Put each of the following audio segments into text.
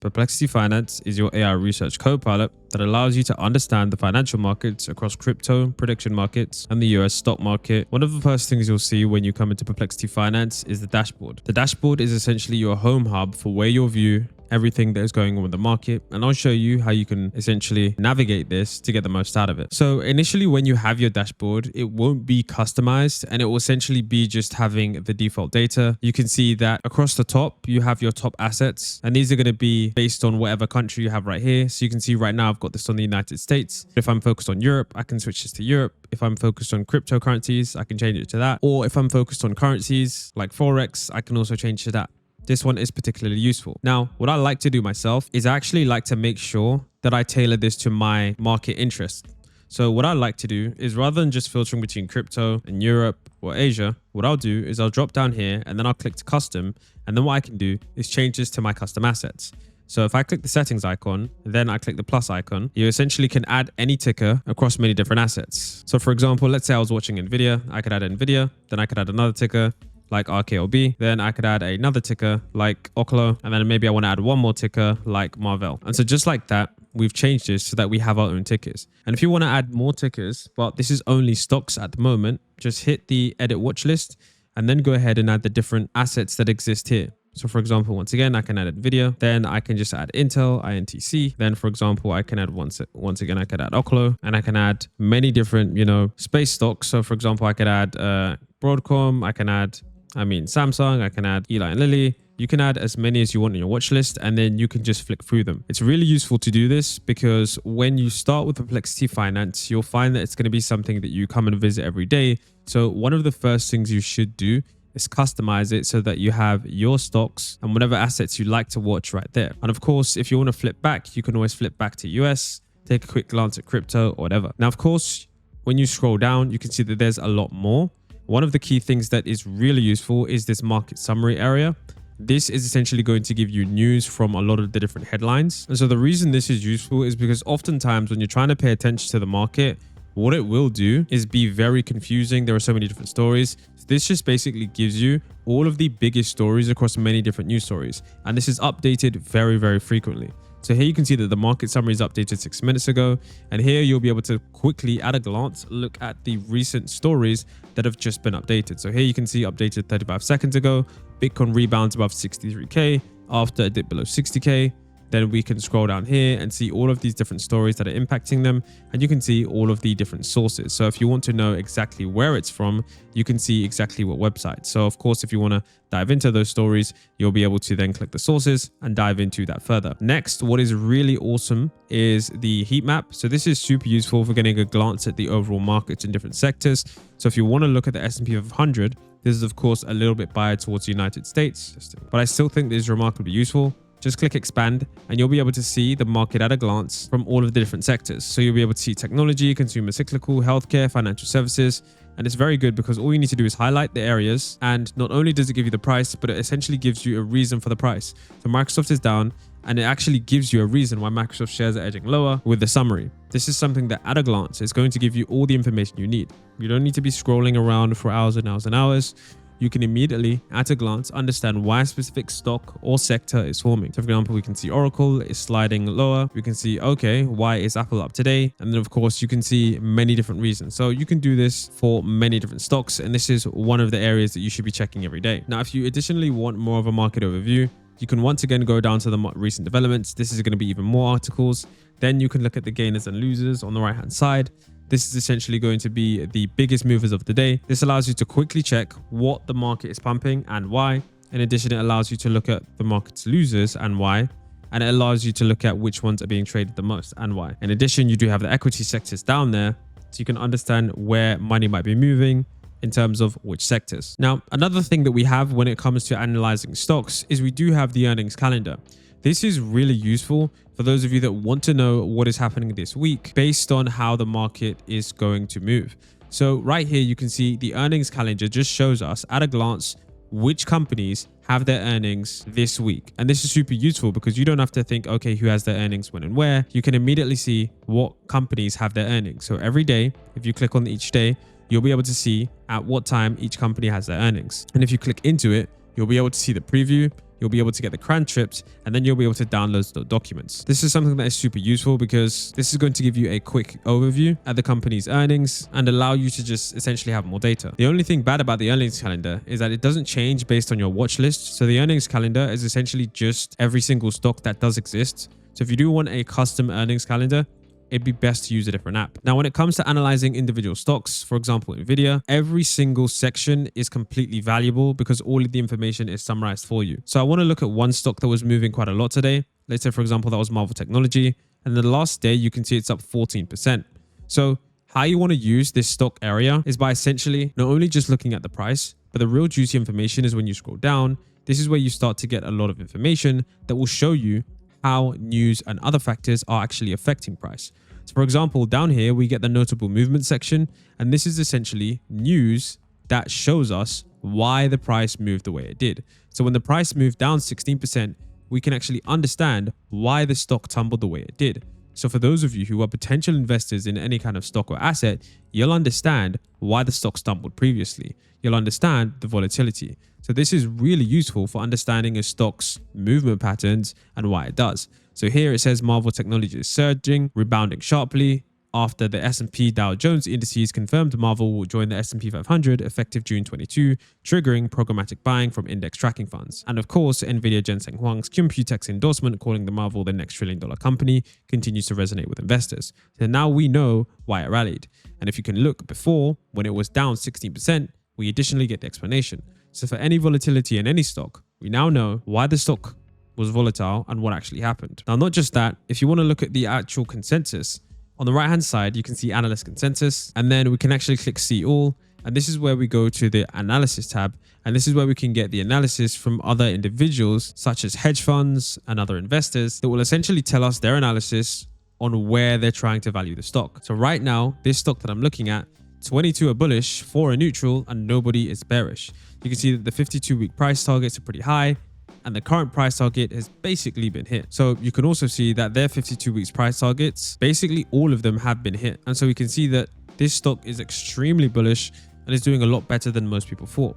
Perplexity Finance is your AI research co-pilot that allows you to understand the financial markets across crypto, prediction markets, and the US stock market. One of the first things you'll see when you come into Perplexity Finance is the dashboard. The dashboard is essentially your home hub for where you'll view everything that is going on with the market, and I'll show you how you can essentially navigate this to get the most out of it. So initially, when you have your dashboard, it won't be customized, and it will essentially be just having the default data. You can see that across the top you have your top assets, and these are going to be based on whatever country you have right here. So you can see right now I've got this on the United States. If I'm focused on Europe, I can switch this to Europe. If I'm focused on cryptocurrencies, I can change it to that. Or if I'm focused on currencies like Forex, I can also change to that. This one is particularly useful. Now, what I like to do myself is I actually like to make sure that I tailor this to my market interest. So what I like to do is, rather than just filtering between crypto and Europe or Asia, what I'll do is I'll drop down here and then I'll click to custom. And then what I can do is change this to my custom assets. So if I click the settings icon, then I click the plus icon, you essentially can add any ticker across many different assets. So for example, let's say I was watching NVIDIA, I could add NVIDIA, then I could add another ticker like RKLB, then I could add another ticker like Oklo, and then maybe I want to add one more ticker like Marvell. And so just like that, we've changed this so that we have our own tickers. And if you want to add more tickers, but this is only stocks at the moment, just hit the edit watch list and then go ahead and add the different assets that exist here. So for example, once again, I can add NVIDIA, then I can just add Intel, INTC. Then for example, I can add once again, I could add Oklo, and I can add many different, space stocks. So for example, I could add Broadcom, I can add Samsung, I can add Eli and Lilly. You can add as many as you want on your watch list, and then you can just flick through them. It's really useful to do this because when you start with Perplexity Finance, you'll find that it's going to be something that you come and visit every day. So one of the first things you should do is customize it so that you have your stocks and whatever assets you like to watch right there. And of course, if you want to flip back, you can always flip back to US, take a quick glance at crypto or whatever. Now, of course, when you scroll down, you can see that there's a lot more. One of the key things that is really useful is this market summary area. This is essentially going to give you news from a lot of the different headlines. And so the reason this is useful is because oftentimes when you're trying to pay attention to the market, what it will do is be very confusing. There are so many different stories. This just basically gives you all of the biggest stories across many different news stories. And this is updated very, very frequently. So here you can see that the market summary is updated 6 minutes ago. And here you'll be able to quickly, at a glance, look at the recent stories that have just been updated. So here you can see updated 35 seconds ago, Bitcoin rebounds above 63K after a dip below 60K. Then we can scroll down here and see all of these different stories that are impacting them. And you can see all of the different sources. So if you want to know exactly where it's from, you can see exactly what website. So of course, if you want to dive into those stories, you'll be able to then click the sources and dive into that further. Next, what is really awesome is the heat map. So this is super useful for getting a glance at the overall markets in different sectors. So if you want to look at the S&P 500, this is of course a little bit biased towards the United States, but I still think this is remarkably useful. Just click expand and you'll be able to see the market at a glance from all of the different sectors. So you'll be able to see technology, consumer cyclical, healthcare, financial services. And it's very good because all you need to do is highlight the areas. And not only does it give you the price, but it essentially gives you a reason for the price. So Microsoft is down and it actually gives you a reason why Microsoft shares are edging lower with the summary. This is something that at a glance is going to give you all the information you need. You don't need to be scrolling around for hours and hours and hours. You can immediately, at a glance, understand why a specific stock or sector is forming. So for example, we can see Oracle is sliding lower. We can see, okay, why is Apple up today? And then of course, you can see many different reasons. So you can do this for many different stocks. And this is one of the areas that you should be checking every day. Now, if you additionally want more of a market overview, you can once again go down to the recent developments. This is going to be even more articles. Then you can look at the gainers and losers on the right-hand side. This is essentially going to be the biggest movers of the day. This allows you to quickly check what the market is pumping and why. In addition, it allows you to look at the market's losers and why. And it allows you to look at which ones are being traded the most and why. In addition, you do have the equity sectors down there, so you can understand where money might be moving in terms of which sectors. Now, another thing that we have when it comes to analyzing stocks is we do have the earnings calendar. This is really useful for those of you that want to know what is happening this week based on how the market is going to move. So right here, you can see the earnings calendar just shows us at a glance which companies have their earnings this week. And this is super useful because you don't have to think, okay, who has their earnings when and where. You can immediately see what companies have their earnings. So every day, if you click on each day, you'll be able to see at what time each company has their earnings. And if you click into it, you'll be able to see the preview you'll be able to get the transcripts, and then you'll be able to download the documents. This is something that is super useful because this is going to give you a quick overview at the company's earnings and allow you to just essentially have more data. The only thing bad about the earnings calendar is that it doesn't change based on your watch list. So the earnings calendar is essentially just every single stock that does exist. So if you do want a custom earnings calendar, it'd be best to use a different app. Now, when it comes to analyzing individual stocks, for example, Nvidia, every single section is completely valuable because all of the information is summarized for you. So I want to look at one stock that was moving quite a lot today. Let's say, for example, that was Marvel Technology. And the last day, you can see it's up 14%. So how you want to use this stock area is by essentially not only just looking at the price, but the real juicy information is when you scroll down. This is where you start to get a lot of information that will show you how news and other factors are actually affecting price. So for example, down here, we get the notable movement section, and this is essentially news that shows us why the price moved the way it did. So when the price moved down 16%, we can actually understand why the stock tumbled the way it did. So for those of you who are potential investors in any kind of stock or asset, you'll understand why the stock stumbled previously. You'll understand the volatility. So this is really useful for understanding a stock's movement patterns and why it does. So here it says Marvel Technology is surging, rebounding sharply after the S&P Dow Jones indices confirmed Marvel will join the S&P 500 effective June 22, triggering programmatic buying from index tracking funds. And of course, Nvidia Jensen Huang's Computex endorsement calling the Marvel the next trillion-dollar company continues to resonate with investors. So now we know why it rallied. And if you can look before, when it was down 16%, we additionally get the explanation. So for any volatility in any stock, we now know why the stock was volatile and what actually happened. Now, not just that, if you want to look at the actual consensus, on the right hand side, you can see analyst consensus, and then we can actually click see all. And this is where we go to the analysis tab. And this is where we can get the analysis from other individuals, such as hedge funds and other investors that will essentially tell us their analysis on where they're trying to value the stock. So right now, this stock that I'm looking at, 22 are bullish, 4 are neutral, and nobody is bearish. You can see that the 52-week price targets are pretty high, and the current price target has basically been hit. So you can also see that their 52 weeks price targets, basically all of them have been hit. And so we can see that this stock is extremely bullish and is doing a lot better than most people thought.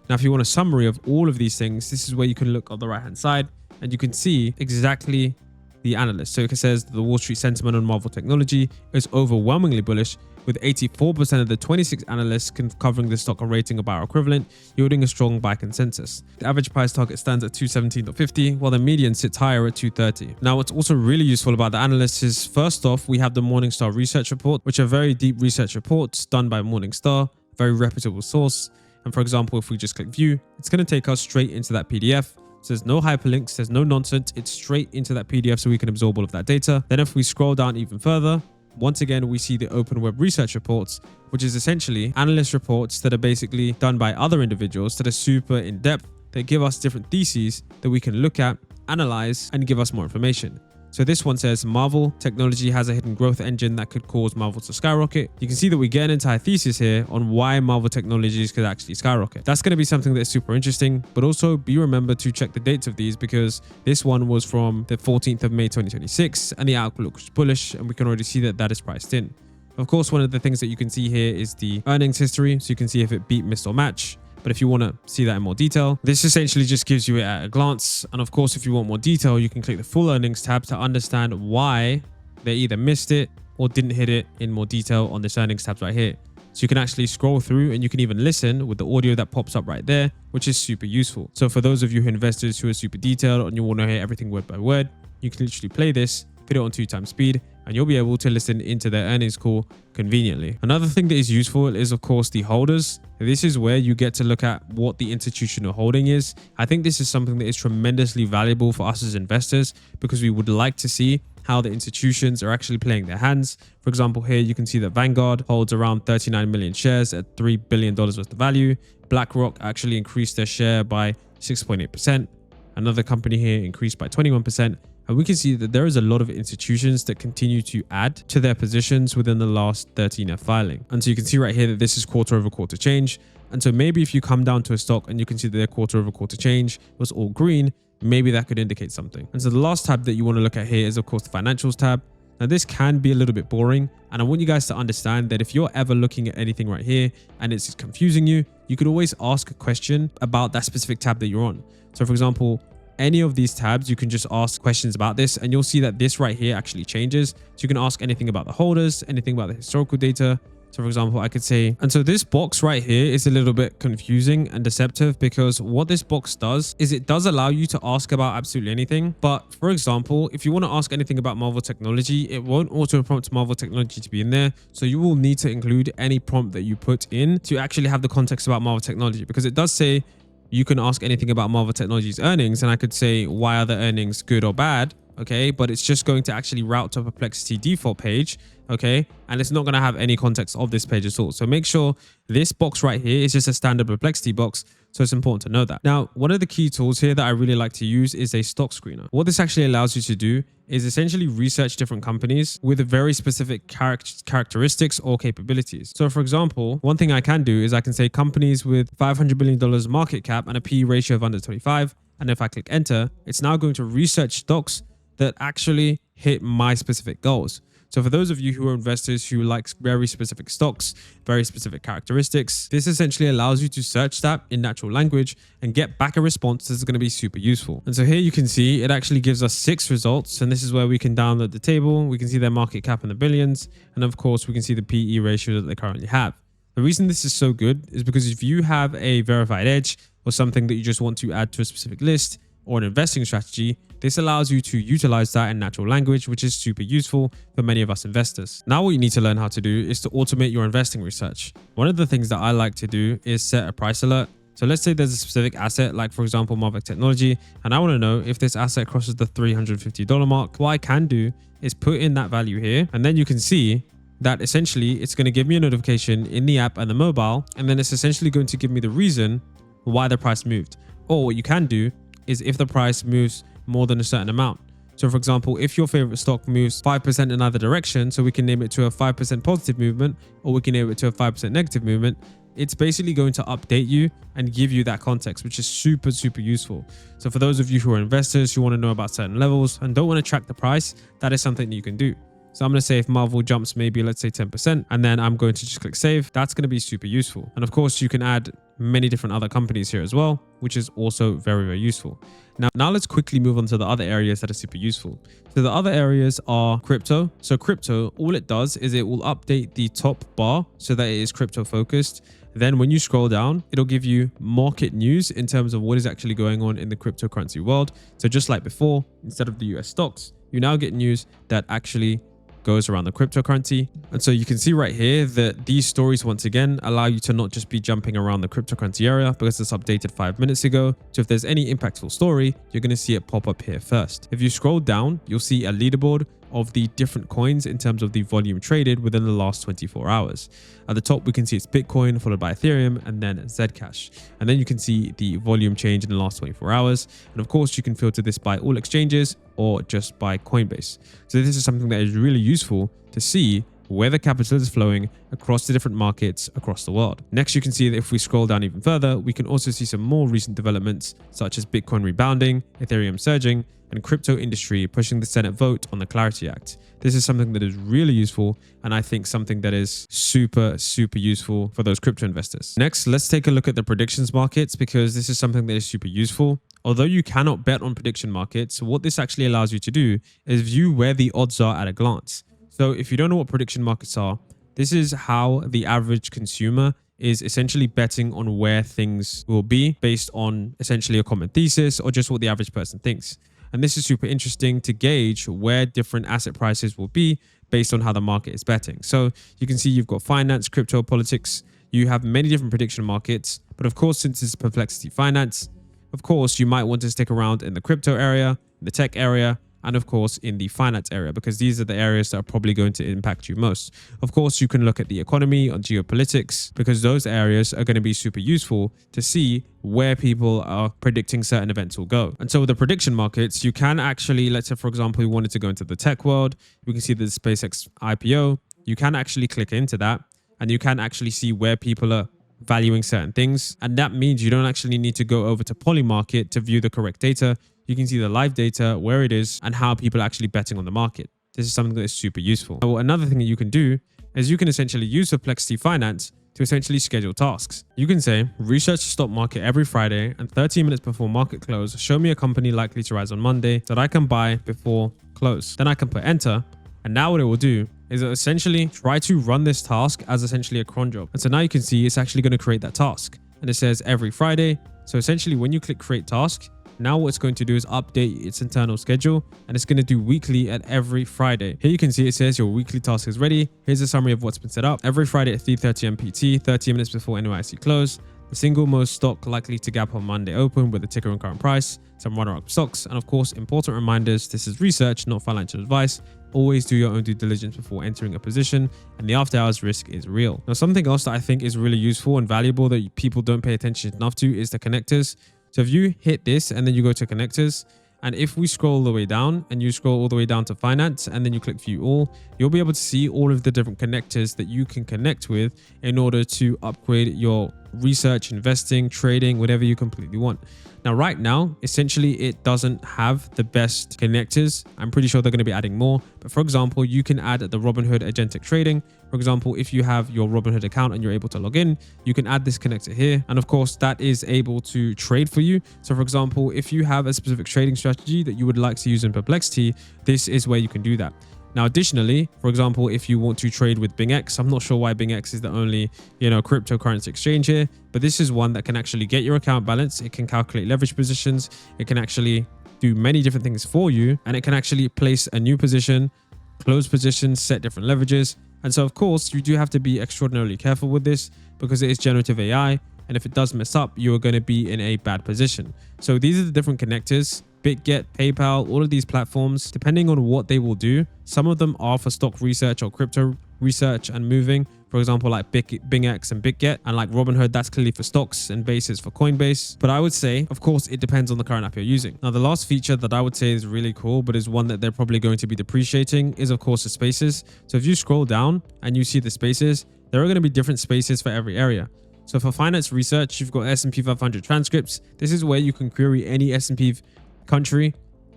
Now, if you want a summary of all of these things, this is where you can look on the right hand side and you can see exactly the analyst. So it says the Wall Street sentiment on Marvel Technology is overwhelmingly bullish, with 84% of the 26 analysts covering the stock a rating of bioequivalent, yielding a strong buy consensus. The average price target stands at 217.50, while the median sits higher at 230. Now, what's also really useful about the analysts is, first off, we have the Morningstar research report, which are very deep research reports done by Morningstar, very reputable source. And for example, if we just click view, it's going to take us straight into that PDF. So there's no hyperlinks, there's no nonsense. It's straight into that PDF so we can absorb all of that data. Then if we scroll down even further, once again, we see the open web research reports, which is essentially analyst reports that are basically done by other individuals that are super in depth, that give us different theses that we can look at, analyze, and give us more information. So this one says Marvel Technology has a hidden growth engine that could cause Marvel to skyrocket. You can see that we get an entire thesis here on why Marvel Technologies could actually skyrocket. That's going to be something that's super interesting, but also be remembered to check the dates of these because this one was from the 14th of May 2026 and the outlook was bullish, and we can already see that that is priced in. Of course, one of the things that you can see here is the earnings history, so you can see if it beat, missed, or match. But if you want to see that in more detail, this essentially just gives you it at a glance. And of course, if you want more detail, you can click the full earnings tab to understand why they either missed it or didn't hit it in more detail on this earnings tab right here. So you can actually scroll through and you can even listen with the audio that pops up right there, which is super useful. So for those of you investors who are super detailed and you want to hear everything word by word, you can literally play this, put it on 2x speed, and you'll be able to listen into their earnings call conveniently. Another thing that is useful is, of course, the holders. This is where you get to look at what the institutional holding is. I think this is something that is tremendously valuable for us as investors because we would like to see how the institutions are actually playing their hands. For example, here you can see that Vanguard holds around 39 million shares at $3 billion worth of value. BlackRock actually increased their share by 6.8%. Another company here increased by 21%. And we can see that there is a lot of institutions that continue to add to their positions within the last 13F filing. And so you can see right here that this is quarter over quarter change. And so maybe if you come down to a stock and you can see that their quarter over quarter change was all green, maybe that could indicate something. And so the last tab that you want to look at here is, of course, the financials tab. Now, this can be a little bit boring, and I want you guys to understand that if you're ever looking at anything right here and it's confusing you, you could always ask a question about that specific tab that you're on. So for example, any of these tabs, you can just ask questions about this, and you'll see that this right here actually changes. So you can ask anything about the holders, anything about the historical data. So for example, I could say, and so this box right here is a little bit confusing and deceptive, because what this box does is it does allow you to ask about absolutely anything. But for example, if you want to ask anything about Marvel technology, it won't auto prompt Marvel technology to be in there. So you will need to include any prompt that you put in to actually have the context about Marvel technology, because it does say you can ask anything about Marvel Technology's earnings, and I could say, why are the earnings good or bad? Okay, but it's just going to actually route to a Perplexity default page. Okay, and it's not going to have any context of this page at all. So make sure this box right here is just a standard Perplexity box. So it's important to know that. Now, one of the key tools here that I really like to use is a stock screener. What this actually allows you to do is essentially research different companies with very specific characteristics or capabilities. So for example, one thing I can do is I can say companies with $500 billion market cap and a PE ratio of under 25. And if I click enter, it's now going to research stocks that actually hit my specific goals. So for those of you who are investors who like very specific stocks, very specific characteristics, this essentially allows you to search that in natural language and get back a response that's going to be super useful. And so here you can see it actually gives us 6 results. And this is where we can download the table. We can see their market cap in the billions. And of course, we can see the PE ratio that they currently have. The reason this is so good is because if you have a verified edge or something that you just want to add to a specific list or an investing strategy, this allows you to utilize that in natural language, which is super useful for many of us investors. Now, what you need to learn how to do is to automate your investing research. One of the things that I like to do is set a price alert. So let's say there's a specific asset, like for example, Marvel Technology, and I want to know if this asset crosses the $350 mark. What I can do is put in that value here, and then you can see that essentially it's going to give me a notification in the app and the mobile, and then it's essentially going to give me the reason why the price moved. Or what you can do is if the price moves more than a certain amount. So for example, if your favorite stock moves 5% in either direction, so we can name it to a 5% positive movement, or we can name it to a 5% negative movement, it's basically going to update you and give you that context, which is super, super useful. So for those of you who are investors who want to know about certain levels and don't want to track the price, that is something that you can do. So I'm going to say if Marvel jumps maybe, let's say 10%, and then I'm going to just click save, that's going to be super useful. And of course, you can add many different other companies here as well, which is also very, very useful. Now let's quickly move on to the other areas that are super useful. So the other areas are crypto. So crypto, all it does is it will update the top bar so that it is crypto focused. Then when you scroll down, it'll give you market news in terms of what is actually going on in the cryptocurrency world. So just like before, instead of the US stocks, you now get news that actually goes around the cryptocurrency. And so you can see right here that these stories once again allow you to not just be jumping around the cryptocurrency area because it's updated 5 minutes ago. So if there's any impactful story, you're going to see it pop up here first. If you scroll down, you'll see a leaderboard of the different coins in terms of the volume traded within the last 24 hours. At the top, we can see it's Bitcoin followed by Ethereum and then Zcash. And then you can see the volume change in the last 24 hours. And of course, you can filter this by all exchanges or just by Coinbase. So this is something that is really useful to see where the capital is flowing across the different markets across the world. Next, you can see that if we scroll down even further, we can also see some more recent developments such as Bitcoin rebounding, Ethereum surging, and crypto industry pushing the Senate vote on the Clarity Act. This is something that is really useful, and I think something that is super, super useful for those crypto investors. Next, let's take a look at the predictions markets, because this is something that is super useful. Although you cannot bet on prediction markets, what this actually allows you to do is view where the odds are at a glance. So if you don't know what prediction markets are, this is how the average consumer is essentially betting on where things will be based on essentially a common thesis or just what the average person thinks. And this is super interesting to gauge where different asset prices will be based on how the market is betting. So you can see you've got finance, crypto, politics. You have many different prediction markets. But of course, since it's Perplexity Finance, of course, you might want to stick around in the crypto area, the tech area, and of course in the finance area, because these are the areas that are probably going to impact you most. Of course, you can look at the economy or geopolitics, because those areas are going to be super useful to see where people are predicting certain events will go. And so with the prediction markets, you can actually, let's say for example, you wanted to go into the tech world, we can see the SpaceX IPO. You can actually click into that and you can actually see where people are valuing certain things. And that means you don't actually need to go over to Polymarket to view the correct data. You can see the live data, where it is, and how people are actually betting on the market. This is something that is super useful. Now, another thing that you can do is you can essentially use Perplexity Finance to essentially schedule tasks. You can say, research the stock market every Friday and 30 minutes before market close, show me a company likely to rise on Monday that I can buy before close. Then I can put enter. And now what it will do is essentially try to run this task as essentially a cron job. And so now you can see it's actually going to create that task. And it says every Friday. So essentially when you click create task, now what it's going to do is update its internal schedule, and it's going to do weekly at every Friday. Here you can see it says your weekly task is ready. Here's a summary of what's been set up. Every Friday at 3:30 MPT, 30 minutes before NYSE close, the single most stock likely to gap on Monday open with the ticker and current price, some runner-up stocks, and of course, important reminders, this is research, not financial advice. Always do your own due diligence before entering a position, and the after hours risk is real. Now, something else that I think is really useful and valuable that people don't pay attention enough to is the connectors. So if you hit this and then you go to connectors, and if we scroll all the way down and you scroll all the way down to finance and then you click view all, you'll be able to see all of the different connectors that you can connect with in order to upgrade your research, investing, trading, whatever you completely want. Now, right now, essentially, it doesn't have the best connectors. I'm pretty sure they're going to be adding more. But for example, you can add the Robinhood agentic trading. For example, if you have your Robinhood account and you're able to log in, you can add this connector here. And of course, that is able to trade for you. So for example, if you have a specific trading strategy that you would like to use in Perplexity, this is where you can do that. Now, additionally, for example, if you want to trade with BingX, I'm not sure why BingX is the only, cryptocurrency exchange here, but this is one that can actually get your account balance. It can calculate leverage positions. It can actually do many different things for you, and it can actually place a new position, close positions, set different leverages. And so, of course, you do have to be extraordinarily careful with this because it is generative AI. And if it does mess up, you are going to be in a bad position. So these are the different connectors. BitGet, PayPal, all of these platforms, depending on what they will do. Some of them are for stock research or crypto research and moving. For example, like BingX and BitGet, and like Robinhood, that's clearly for stocks, and Base is for Coinbase. But I would say, of course, it depends on the current app you're using. Now, the last feature that I would say is really cool, but is one that they're probably going to be depreciating, is of course the spaces. So if you scroll down and you see the spaces, there are going to be different spaces for every area. So for finance research, you've got S&P 500 transcripts. This is where you can query any S&P country,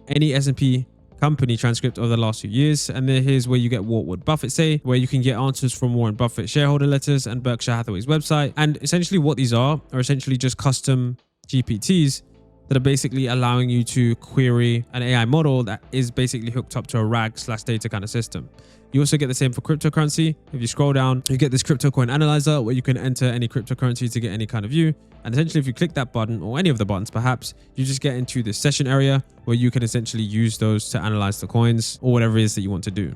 any S&P company transcript over the last few years. And then here's where you get what would Buffett say, where you can get answers from Warren Buffett shareholder letters and Berkshire Hathaway's website. And essentially what these are essentially just custom GPTs that are basically allowing you to query an AI model that is basically hooked up to a RAG/data kind of system. You also get the same for cryptocurrency. If you scroll down, you get this crypto coin analyzer where you can enter any cryptocurrency to get any kind of view. And essentially, if you click that button or any of the buttons, perhaps, you just get into this session area where you can essentially use those to analyze the coins or whatever it is that you want to do.